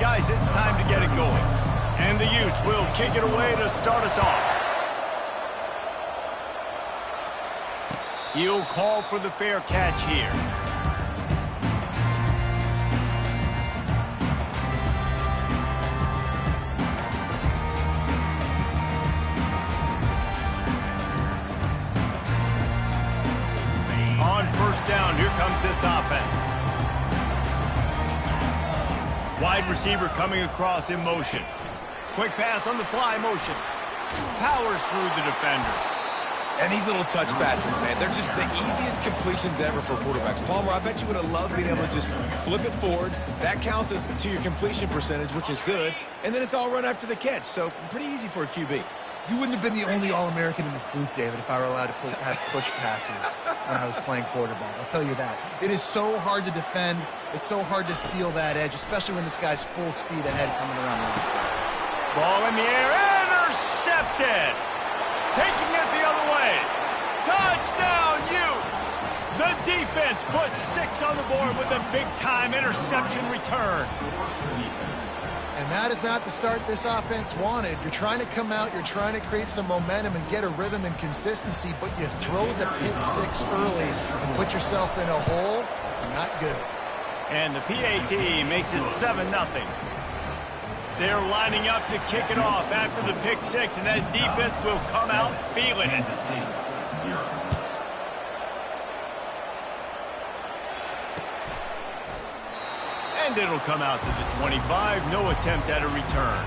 Guys, it's time to get it going. And the Utes will kick it away to start us off. He'll call for the fair catch here. On first down, here comes this offense. Wide receiver coming across in motion. Quick pass on the fly motion. Powers through the defender. And these little touch passes, man, they're just the easiest completions ever for quarterbacks. Palmer, I bet you would have loved being able to just flip it forward. That counts as to your completion percentage, which is good. And then it's all run after the catch, so pretty easy for a QB. You wouldn't have been the only All-American in this booth, David, if I were allowed to have push passes when I was playing quarterback. I'll tell you that. It is so hard to defend. It's so hard to seal that edge, especially when this guy's full speed ahead coming around the outside. Ball in the air, intercepted. Taking it the other way. Touchdown, Utes. The defense puts 6 on the board with a big-time interception return. And that is not the start this offense wanted. You're trying to come out, you're trying to create some momentum and get a rhythm and consistency, but you throw the pick 6 early and put yourself in a hole. Not good. And the PAT makes it 7-0. They're lining up to kick it off after the pick 6, and that defense will come out feeling it. And it'll come out to the 25. No attempt at a return.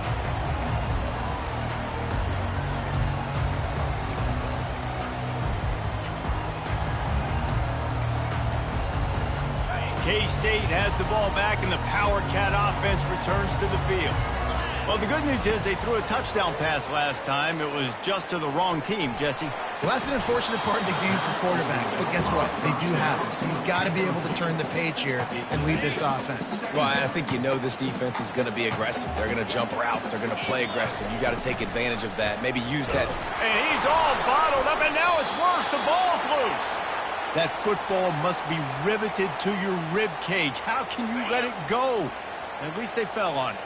K-State has the ball back, and the Power Cat offense returns to the field. Well, the good news is they threw a touchdown pass last time. It was just to the wrong team, Jesse. Well, that's an unfortunate part of the game for quarterbacks, but guess what? They do happen, so you've got to be able to turn the page here and lead this offense. Well, I think you know this defense is going to be aggressive. They're going to jump routes. They're going to play aggressive. You've got to take advantage of that. Maybe use that. And he's all bottled up, and now it's worse. The ball's loose. That football must be riveted to your rib cage. How can you let it go? At least they fell on it.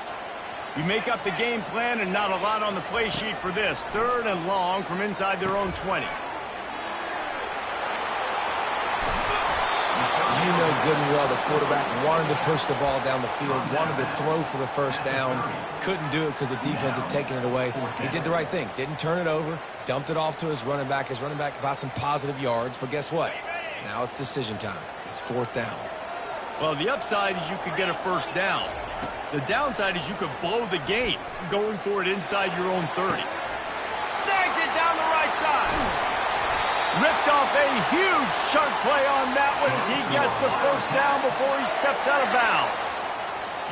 You make up the game plan, and not a lot on the play sheet for this. 3rd and long from inside their own 20. You know good and well the quarterback wanted to push the ball down the field, wanted to throw for the first down, couldn't do it because the defense had taken it away. He did the right thing, didn't turn it over, dumped it off to his running back. His running back got some positive yards, but guess what? Now it's decision time. It's 4th down. Well, the upside is you could get a first down. The downside is you could blow the game going for it inside your own 30. Snags it down the right side. Ripped off a huge chunk play on that one as he gets the first down before he steps out of bounds.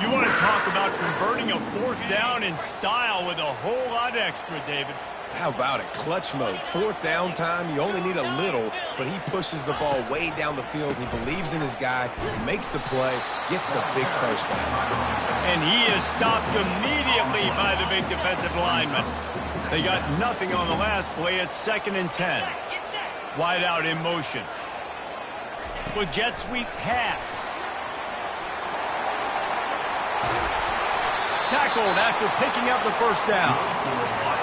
You want to talk about converting a 4th down in style with a whole lot extra, David. How about it? Clutch mode. 4th down time. You only need a little, but he pushes the ball way down the field. He believes in his guy, makes the play, gets the big first down. And he is stopped immediately by the big defensive lineman. They got nothing on the last play. It's 2nd and 10. Wide out in motion. With jet sweep pass. Tackled after picking up the first down.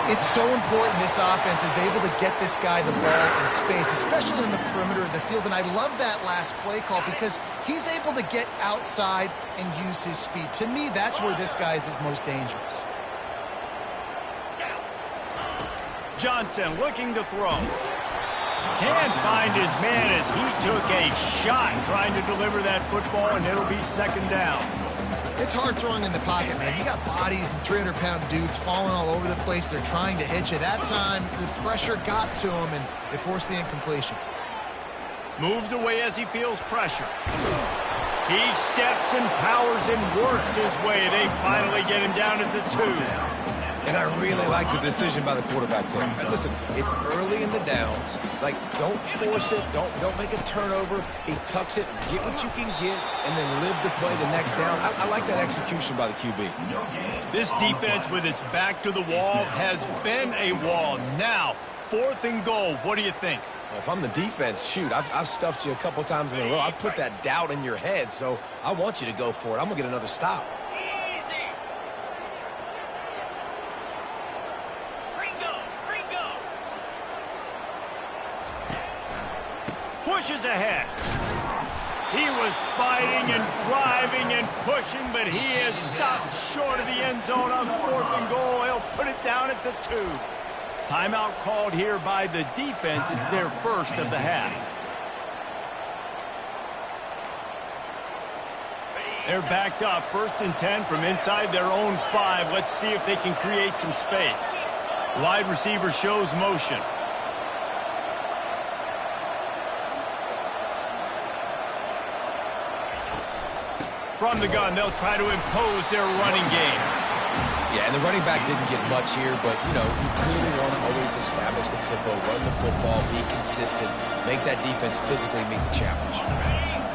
It's so important this offense is able to get this guy the ball in space, especially in the perimeter of the field. And I love that last play call because he's able to get outside and use his speed. To me, that's where this guy is his most dangerous. Johnson looking to throw. Can't find his man as he took a shot trying to deliver that football, and it'll be 2nd down. It's hard throwing in the pocket, man. You got bodies and 300-pound dudes falling all over the place. They're trying to hit you. That time, the pressure got to him, and it forced the incompletion. Moves away as he feels pressure. He steps and powers and works his way. They finally get him down at the 2. And I really like the decision by the quarterback there. And listen, it's early in the downs. Like, don't force it. Don't make a turnover. He tucks it, get what you can get, and then live to play the next down. I like that execution by the QB. This defense with its back to the wall has been a wall. Now, 4th and goal. What do you think? Well, if I'm the defense, shoot, I've stuffed you a couple times in a row. I've put that doubt in your head, so I want you to go for it. I'm going to get another stop. pushes ahead. He was fighting and driving and pushing, but he is stopped short of the end zone on 4th and goal. He'll put it down at the 2. Timeout called here by the defense. It's their first of the half. They're backed up, 1st and 10 from inside their own 5. Let's see if they can create some space. Wide receiver shows motion. From the gun, they'll try to impose their running game. Yeah, and the running back didn't get much here, but, you know, you clearly want to always establish the tempo, run the football, be consistent, make that defense physically meet the challenge.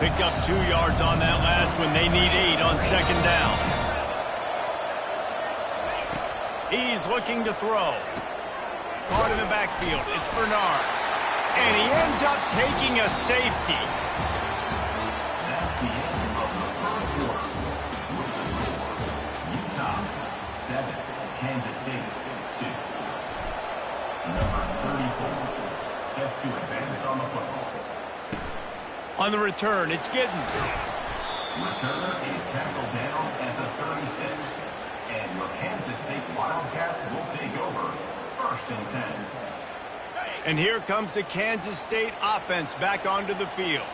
Picked up 2 yards on that last one. They need 8 on 2nd down. He's looking to throw. Caught in the backfield. It's Bernard. And he ends up taking a safety. Kansas State 2. Number 34, set to advance on the football. On the return, it's Giddens. Returner is tackled down at the 36, and your Kansas State Wildcats will take over 1st and 10. And here comes the Kansas State offense back onto the field.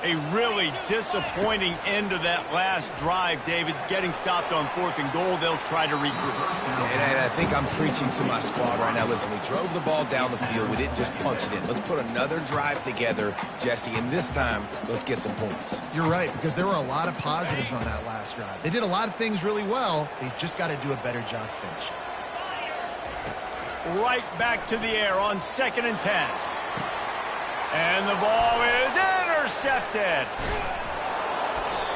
A really disappointing end of that last drive, David. Getting stopped on 4th and goal, they'll try to regroup. And I think I'm preaching to my squad right now. Listen, we drove the ball down the field. We didn't just punch it in. Let's put another drive together, Jesse, and this time, let's get some points. You're right, because there were a lot of positives on that last drive. They did a lot of things really well. They've just got to do a better job finishing. Right back to the air on 2nd and 10. And the ball is intercepted.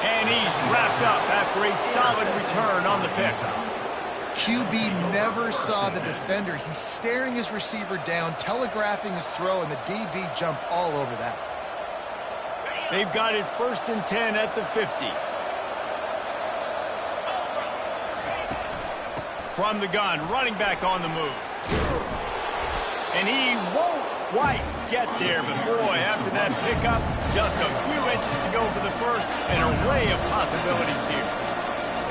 And he's wrapped up after a solid return on the pick. QB never saw the defender. He's staring his receiver down, telegraphing his throw, and the DB jumped all over that. They've got it 1st and 10 at the 50. From the gun, running back on the move. And he won't quite get there, but boy, after that pickup, just a few inches to go for the first, an array of possibilities here.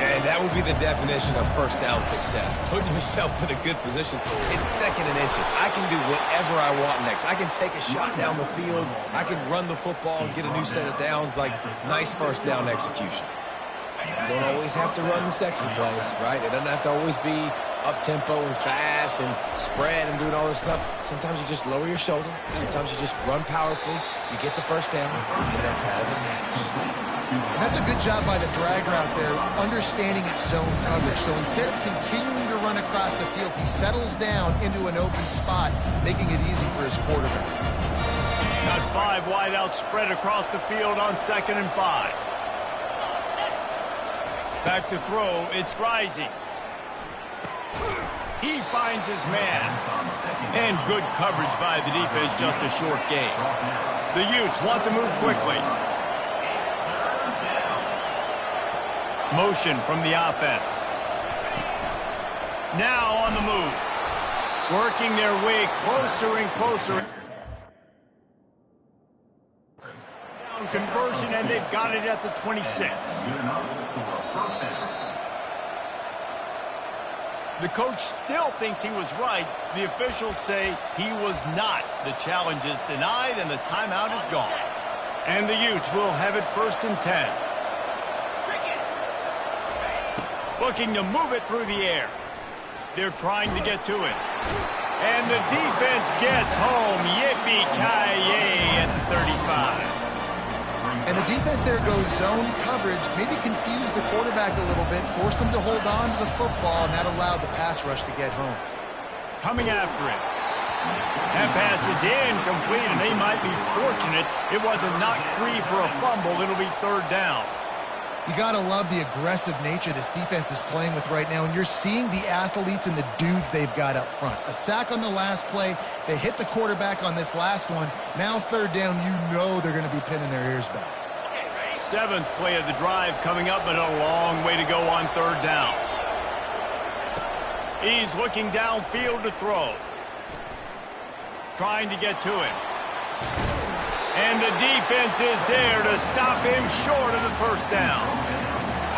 And that would be the definition of 1st down success. Putting yourself in a good position. It's 2nd and inches. I can do whatever I want next. I can take a shot down the field. I can run the football and get a new set of downs. Like, nice 1st down execution. You don't always have to run the sexy plays, right? It doesn't have to always be up-tempo and fast and spread and doing all this stuff. Sometimes you just lower your shoulder. Sometimes you just run powerfully. You get the 1st down, and that's all that matters. And that's a good job by the drag route there, understanding its zone coverage. So instead of continuing to run across the field, he settles down into an open spot, making it easy for his quarterback. Got 5 wide out spread across the field on 2nd and 5. Back to throw, it's Rising. He finds his man. And good coverage by the defense, just a short gain. The Utes want to move quickly. Motion from the offense. Now on the move. Working their way closer and closer. Down conversion, and they've got it at the 26. The coach still thinks he was right. The officials say he was not. The challenge is denied, and the timeout is gone. And the Utes will have it 1st and 10. Looking to move it through the air. They're trying to get to it. And the defense gets home. Yippee-ki-yay at the 35. And the defense there goes zone coverage, maybe confused the quarterback a little bit, forced him to hold on to the football, and that allowed the pass rush to get home. Coming after it. That pass is incomplete, and they might be fortunate it wasn't knocked free for a fumble. It'll be 3rd down. You got to love the aggressive nature this defense is playing with right now, and you're seeing the athletes and the dudes they've got up front. A sack on the last play. They hit the quarterback on this last one. Now 3rd down, you know they're going to be pinning their ears back. 7th play of the drive coming up, but a long way to go on 3rd down. He's looking downfield to throw. Trying to get to it. And the defense is there to stop him short of the first down.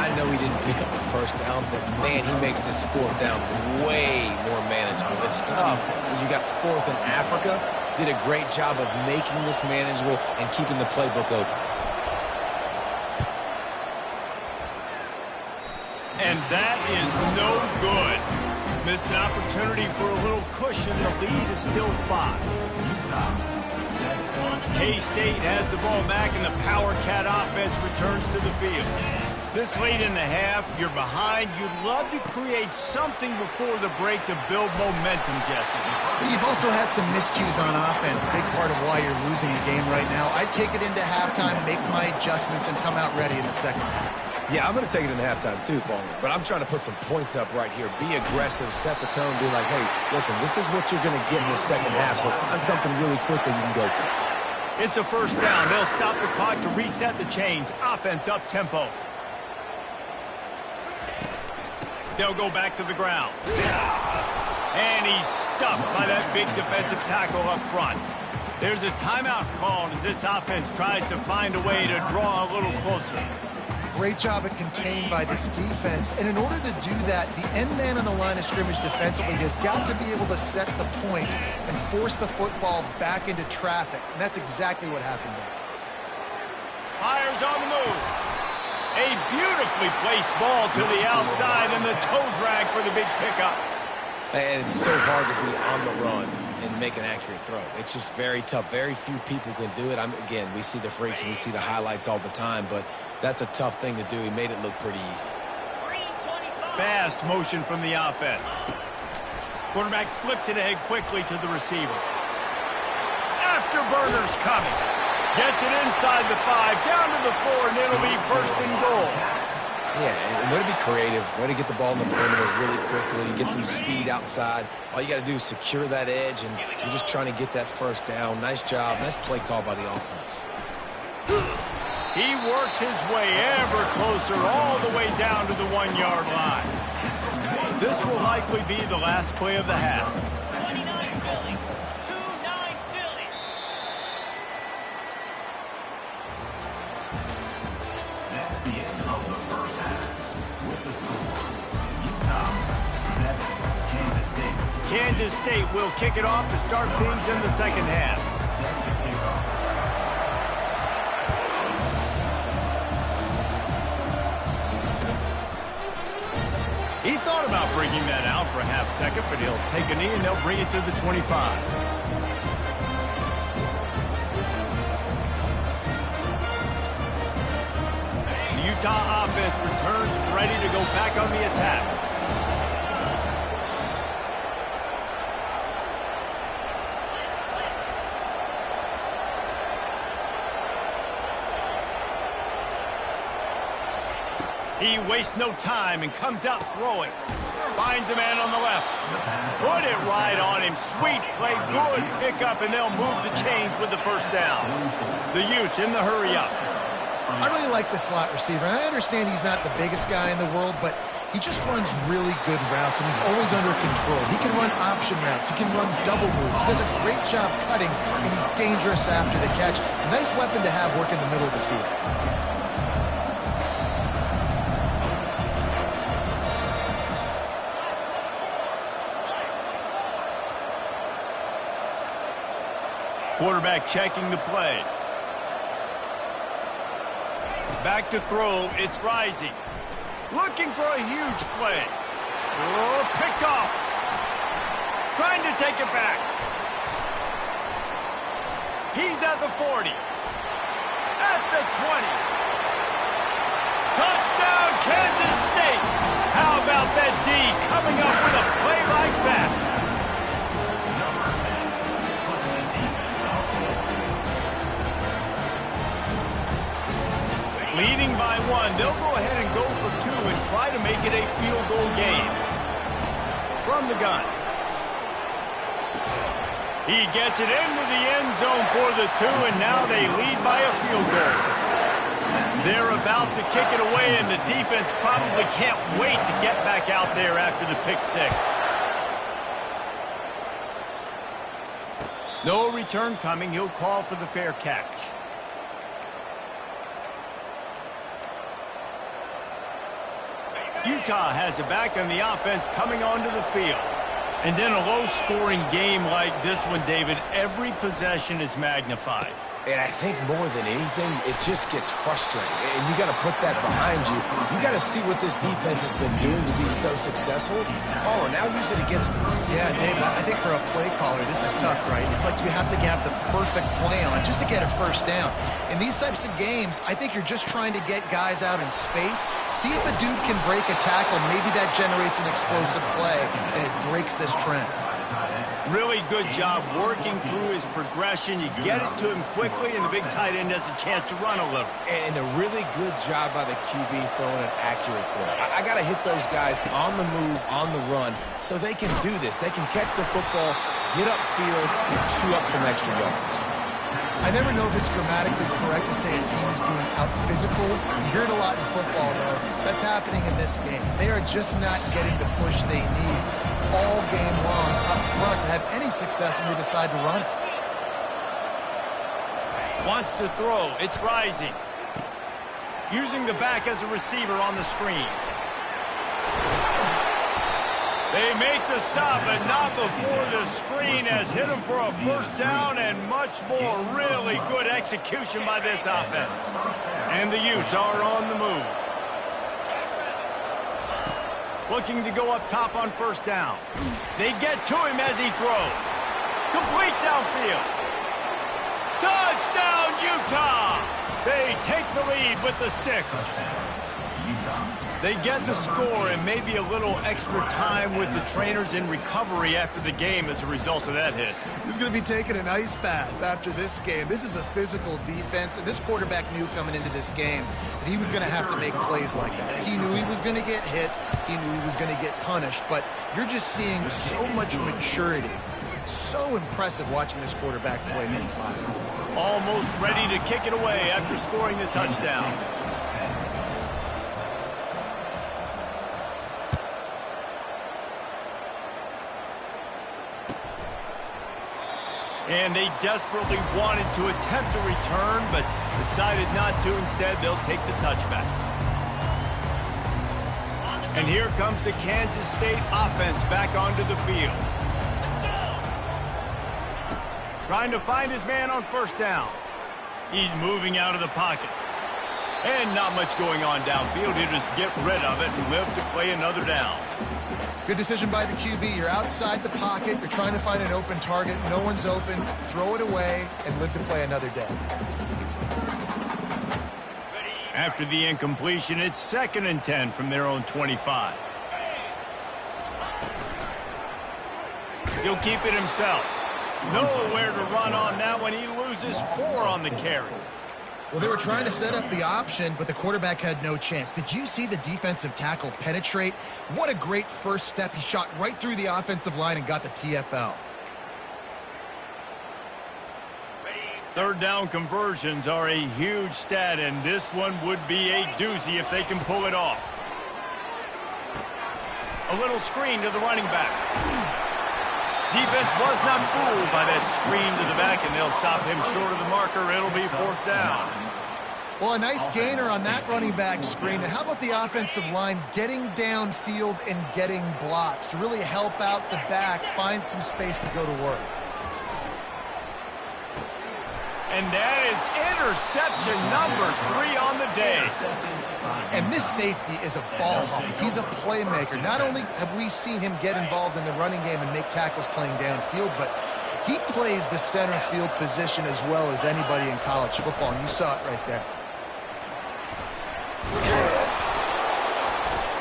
I know he didn't pick up the first down, but, man, he makes this fourth down way more manageable. It's tough when you got fourth in Africa. Did a great job of making this manageable and keeping the playbook open. And that is no good. Missed an opportunity for a little cushion. The lead is still 5. K-State has the ball back, and the Power Cat offense returns to the field. This late in the half, you're behind. You'd love to create something before the break to build momentum, Jesse. But you've also had some miscues on offense, a big part of why you're losing the game right now. I'd take it into halftime, make my adjustments, and come out ready in the second half. Yeah, I'm going to take it in halftime too, Paul. But I'm trying to put some points up right here. Be aggressive, set the tone, be like, hey, listen, this is what you're going to get in the second half, so find something really quickly you can go to. It's a first down. They'll stop the clock to reset the chains. Offense up tempo. They'll go back to the ground. And he's stuffed by that big defensive tackle up front. There's a timeout called as this offense tries to find a way to draw a little closer. Great job at contained by this defense. And in order to do that, the end man on the line of scrimmage defensively has got to be able to set the point and force the football back into traffic. And that's exactly what happened there. Fires on the move. A beautifully placed ball to the outside and the toe drag for the big pickup. And it's so hard to be on the run and make an accurate throw. It's just very tough. Very few people can do it. Again, we see the freaks and we see the highlights all the time, but that's a tough thing to do. He made it look pretty easy. Fast motion from the offense. Quarterback flips it ahead quickly to the receiver. Afterburner's coming. Gets it inside the 5, down to the 4, and it'll be first and goal. Yeah, and way to be creative, way to get the ball in the perimeter really quickly, get some speed outside. All you got to do is secure that edge, and you're just trying to get that first down. Nice job. Nice play call by the offense. He works his way ever closer all the way down to the 1-yard line. This will likely be the last play of the half. Kansas State will kick it off to start things in the second half. He thought about bringing that out for a half second, but he'll take a knee and they'll bring it to the 25. The Utah offense returns ready to go back on the attack. He wastes no time and comes out throwing. Finds a man on the left. Put it right on him. Sweet play, good pickup, and they'll move the chains with the first down. The Utes in the hurry up. I really like the slot receiver, and I understand he's not the biggest guy in the world, but he just runs really good routes, and he's always under control. He can run option routes. He can run double moves. He does a great job cutting, and he's dangerous after the catch. A nice weapon to have work in the middle of the field. Quarterback checking the play. Back to throw. It's Rising. Looking for a huge play. Oh, picked off. Trying to take it back. He's at the 40. At the 20. Touchdown, Kansas State. How about that D coming up with a play like that? Leading by 1, they'll go ahead and go for 2 and try to make it a field goal game. From the gun. He gets it into the end zone for the 2, and now they lead by a field goal. They're about to kick it away, and the defense probably can't wait to get back out there after the pick 6. No return coming. He'll call for the fair catch. Utah has it back on the offense coming onto the field. And in a low-scoring game like this one, David, every possession is magnified. And I think more than anything, it just gets frustrating. And you got to put that behind you. You got to see what this defense has been doing to be so successful. Caller, now use it against them. Yeah, Dave, I think for a play caller, this is tough, right? It's like you have to have the perfect play on just to get a first down. In these types of games, I think you're just trying to get guys out in space, see if a dude can break a tackle. Maybe that generates an explosive play, and it breaks this trend. Really good job working through his progression. You get it to him quickly, and the big tight end has a chance to run a little. And a really good job by the QB throwing an accurate throw. I got to hit those guys on the move, on the run, so they can do this. They can catch the football, get upfield, and chew up some extra yards. I never know if it's grammatically correct to say a team is being out-physical. You hear it a lot in football, though. That's happening in this game. They are just not getting the push they need all game long up front to have any success when they decide to run it. Wants to throw. It's rising. Using the back as a receiver on the screen. They make the stop, but not before the screen has hit him for a first down and much more. Really good execution by this offense. And the Utes are on the move. Looking to go up top on first down. They get to him as he throws. Complete downfield. Touchdown, Utah! They take the lead with the 6. They get the score and maybe a little extra time with the trainers in recovery after the game as a result of that hit. He's going to be taking an ice bath after this game. This is a physical defense, and this quarterback knew coming into this game that he was going to have to make plays like that. He knew he was going to get hit. He knew he was going to get punished, but you're just seeing so much maturity. It's so impressive watching this quarterback play from the pocket. Almost ready to kick it away after scoring the touchdown. And they desperately wanted to attempt a return, but decided not to. Instead, they'll take the touchback. And here comes the Kansas State offense back onto the field. Trying to find his man on first down. He's moving out of the pocket. And not much going on downfield. He'll just get rid of it and live to play another down. Good decision by the QB. You're outside the pocket. You're trying to find an open target. No one's open. Throw it away and live to play another day. After the incompletion, it's 2nd and 10 from their own 25. He'll keep it himself. Nowhere to run on that one. He loses 4 on the carry. Well, they were trying to set up the option, but the quarterback had no chance. Did you see the defensive tackle penetrate? What a great first step. He shot right through the offensive line and got the TFL. Third down conversions are a huge stat, and this one would be a doozy if they can pull it off. A little screen to the running back. Defense was not fooled by that screen to the back, and they'll stop him short of the marker. It'll be 4th down. Well, a nice gainer on that running back screen. Now, how about the offensive line getting downfield and getting blocks to really help out the back, find some space to go to work? And that is interception number 3 on the day. And this safety is a ball hawk. He's a playmaker. Not only have we seen him get involved in the running game and make tackles playing downfield, but he plays the center field position as well as anybody in college football, and you saw it right there.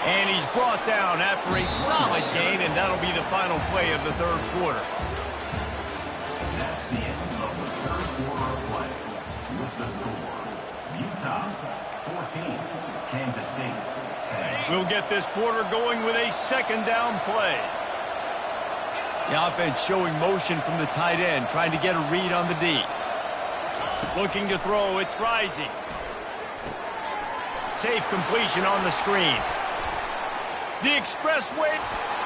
And he's brought down after a solid gain, and that'll be the final play of the 3rd quarter. That's the end of the 3rd quarter of play. With the score, Utah 14, Kansas State 10. We'll get this quarter going with a 2nd down play. The offense showing motion from the tight end, trying to get a read on the D. Looking to throw, it's rising. Safe completion on the screen. The expressway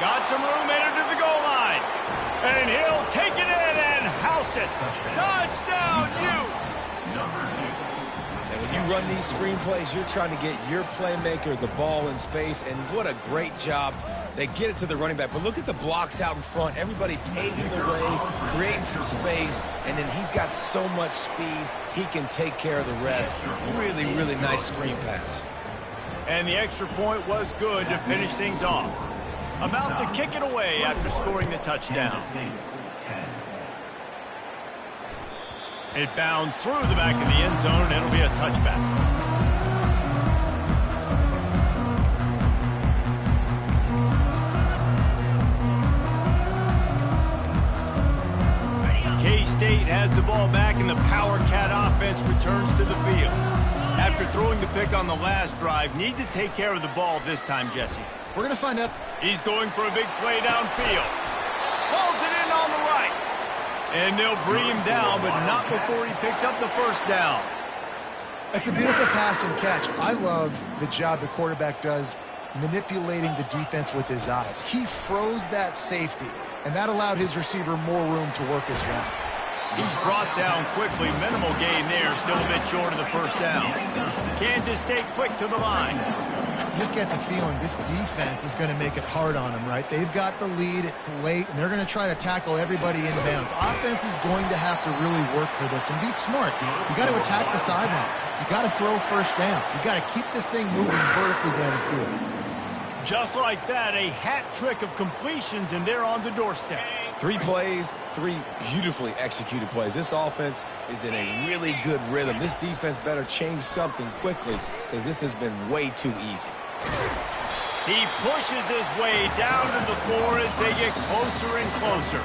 got some room, entered to the goal line. And he'll take it in and house it. Touchdown, Utes. And when you run these screen plays, you're trying to get your playmaker the ball in space, and what a great job. They get it to the running back, but look at the blocks out in front. Everybody paving the way, creating some space, and then he's got so much speed, he can take care of the rest. Really, really nice screen pass. And the extra point was good to finish things off. About to kick it away after scoring the touchdown. It bounds through the back of the end zone, and it'll be a touchback. KState has the ball back, and the Power Cat offense returns to the field. After throwing the pick on the last drive, need to take care of the ball this time, Jesse. We're going to find out. He's going for a big play downfield. Hauls it in on the right. And they'll bring him down, but not before he picks up the first down. That's a beautiful pass and catch. I love the job the quarterback does manipulating the defense with his eyes. He froze that safety, and that allowed his receiver more room to work his route. He's brought down quickly. Minimal gain there, still a bit short of the first down. Kansas State quick to the line. You just get the feeling this defense is going to make it hard on them, right? They've got the lead, it's late, and they're going to try to tackle everybody in bounds. Offense is going to have to really work for this and be smart. You got to attack the sidelines. You got to throw first downs. You got to keep this thing moving vertically down the field. Just like that, a hat trick of completions, and they're on the doorstep. 3 plays, 3 beautifully executed plays. This offense is in a really good rhythm. This defense better change something quickly because this has been way too easy. He pushes his way down to the floor as they get closer and closer.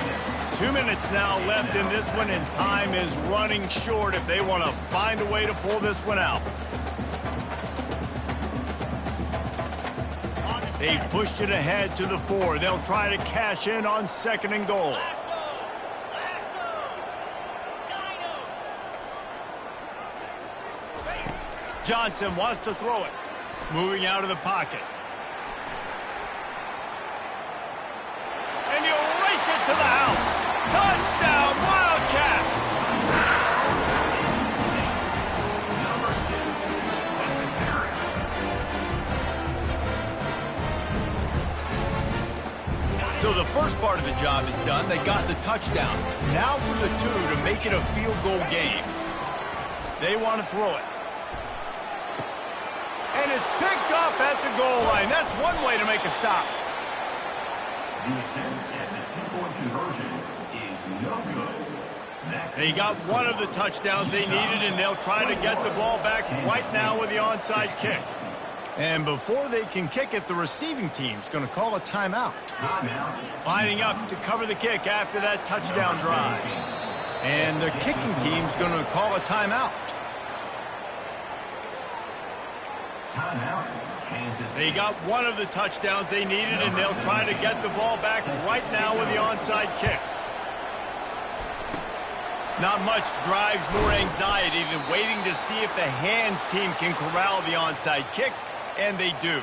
2 minutes now left in this one, and time is running short if they want to find a way to pull this one out. They've pushed it ahead to the 4. They'll try to cash in on 2nd and goal. Johnson wants to throw it. Moving out of the pocket. And he'll race it to the house. Touchdown, Wildcats! So the first part of the job is done. They got the touchdown. Now for the 2 to make it a field goal game. They want to throw it. And it's picked off at the goal line. That's one way to make a stop. The attempt at the 2-point conversion is no good. They got one of the touchdowns they needed, and they'll try to get the ball back right now with the onside kick. And before they can kick it, the receiving team's going to call a timeout. Lining up to cover the kick after that touchdown drive. And the kicking team's going to call a timeout. They got one of the touchdowns they needed, and they'll try to get the ball back right now with the onside kick. Not much drives more anxiety than waiting to see if the hands team can corral the onside kick, and they do.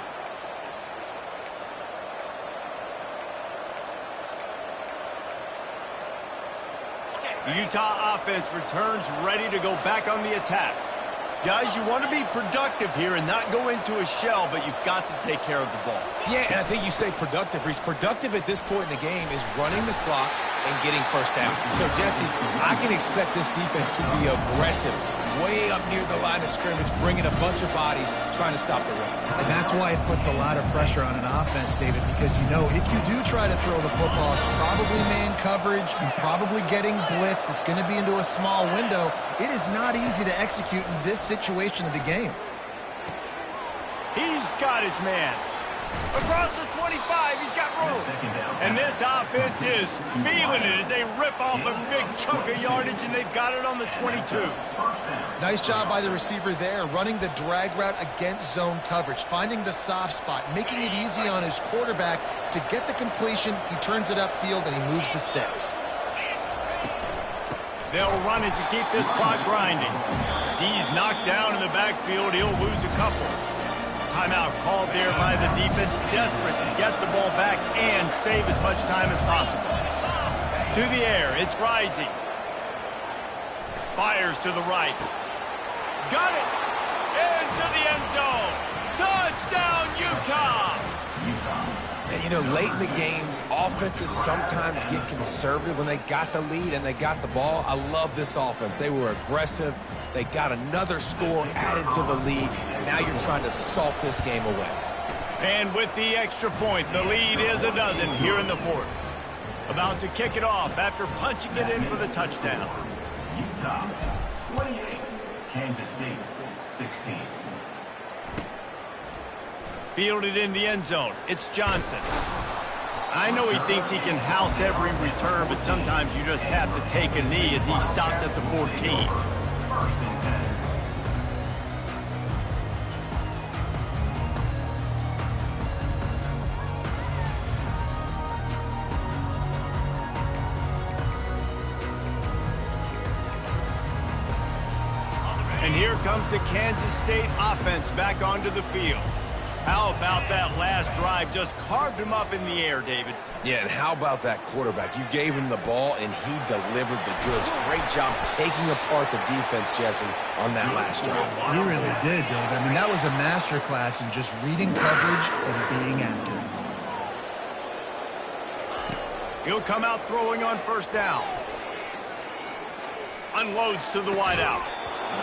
The Utah offense returns ready to go back on the attack. Guys, you want to be productive here and not go into a shell, but you've got to take care of the ball. Yeah, and I think you say productive. He's productive at this point in the game is running the clock and getting first down. So, Jesse, I can expect this defense to be aggressive, way up near the line of scrimmage, bringing a bunch of bodies, trying to stop the run. And that's why it puts a lot of pressure on an offense, David, because you know if you do try to throw the football, it's probably man coverage, you're probably getting blitz, that's going to be into a small window. It is not easy to execute in this situation of the game. He's got his man. Across the 25, he's got room. And this offense is feeling it as they rip off a big chunk of yardage, and they've got it on the 22. Nice job by the receiver there, running the drag route against zone coverage, finding the soft spot, making it easy on his quarterback to get the completion. He turns it upfield, and he moves the sticks. They'll run it to keep this clock grinding. He's knocked down in the backfield. He'll lose a couple. Timeout called there by the defense, desperate to get the ball back and save as much time as possible. To the air, it's rising. Fires to the right. Got it! Into the end zone. Touchdown, Utah! And, you know, late in the games, offenses sometimes get conservative when they got the lead and they got the ball. I love this offense. They were aggressive. They got another score added to the lead. Now you're trying to salt this game away. And with the extra point, the lead is a dozen here in the fourth. About to kick it off after punching it in for the touchdown. Utah 28, Kansas State 16. Fielded in the end zone. It's Johnson. I know he thinks he can house every return, but sometimes you just have to take a knee as he stopped at the 14. First and 10. And here comes the Kansas State offense back onto the field. How about that last drive? Just carved him up in the air, David. Yeah, and how about that quarterback? You gave him the ball, and he delivered the goods. Great job taking apart the defense, Jesse, on that last drive. He really did, Dave. I mean, that was a masterclass in just reading coverage and being accurate. He'll come out throwing on first down. Unloads to the wideout.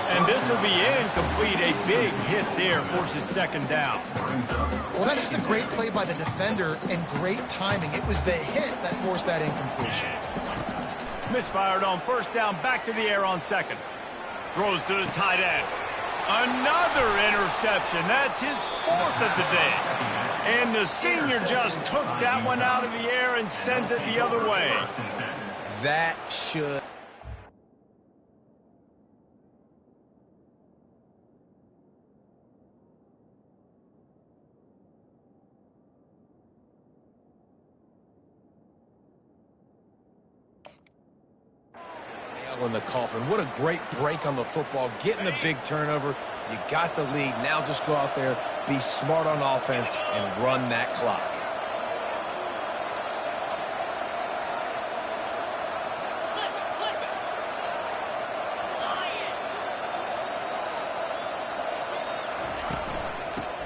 And this will be incomplete. A big hit there forces second down. Well, that's just a great play by the defender and great timing. It was the hit that forced that incompletion. Misfired on first down, back to the air on second. Throws to the tight end. Another interception. That's his fourth of the day. And the senior just took that one out of the air and sends it the other way. That should... in the coffin. What a great break on the football. Getting the big turnover. You got the lead. Now just go out there, be smart on offense, and run that clock.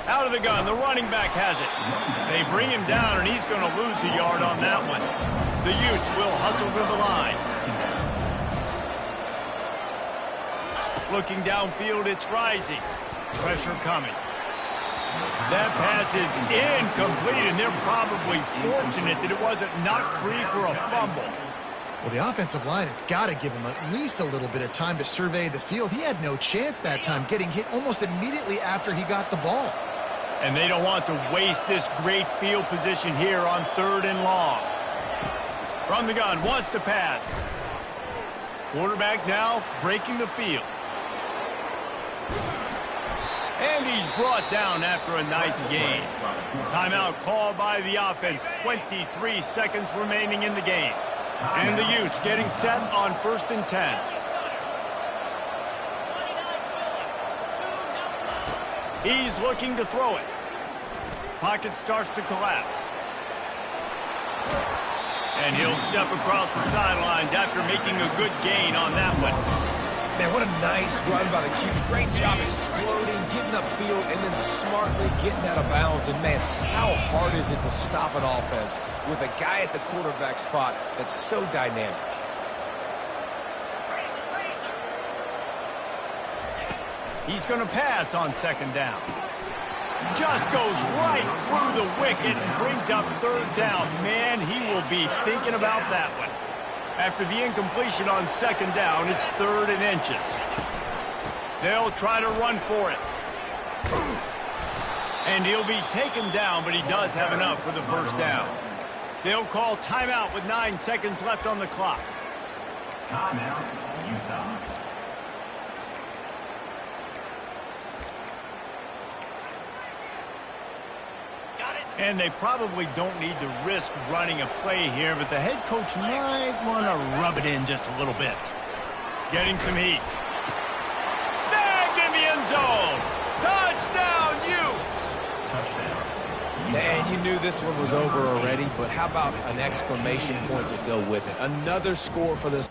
Out of the gun, the running back has it. They bring him down, and he's going to lose a yard on that one. The Utes will hustle to the line. Looking downfield, it's Rising. Pressure coming. That pass is incomplete, and they're probably fortunate that it wasn't knocked free for a fumble. Well, the offensive line has got to give him at least a little bit of time to survey the field. He had no chance that time, getting hit almost immediately after he got the ball. And they don't want to waste this great field position here on third and long. From the gun, wants to pass. Quarterback now breaking the field. And he's brought down after a nice gain. Timeout called by the offense. 23 seconds remaining in the game. And the Utes getting set on first and 10. He's looking to throw it. Pocket starts to collapse. And he'll step across the sidelines after making a good gain on that one. Man, what a nice run by the QB. Great job exploding, getting upfield, and then smartly getting out of bounds. And, man, how hard is it to stop an offense with a guy at the quarterback spot that's so dynamic? He's going to pass on second down. Just goes right through the wicket and brings up third down. Man, he will be thinking about that one. After the incompletion on second down, it's third and inches. They'll try to run for it. And he'll be taken down, but he does have enough for the first down. They'll call timeout with 9 seconds left on the clock. Timeout, Utah. And they probably don't need to risk running a play here, but the head coach might want to rub it in just a little bit. Getting some heat. Snagged in the end zone. Touchdown, Utes. Touchdown. And you knew this one was over already, but how about an exclamation point to go with it? Another score for this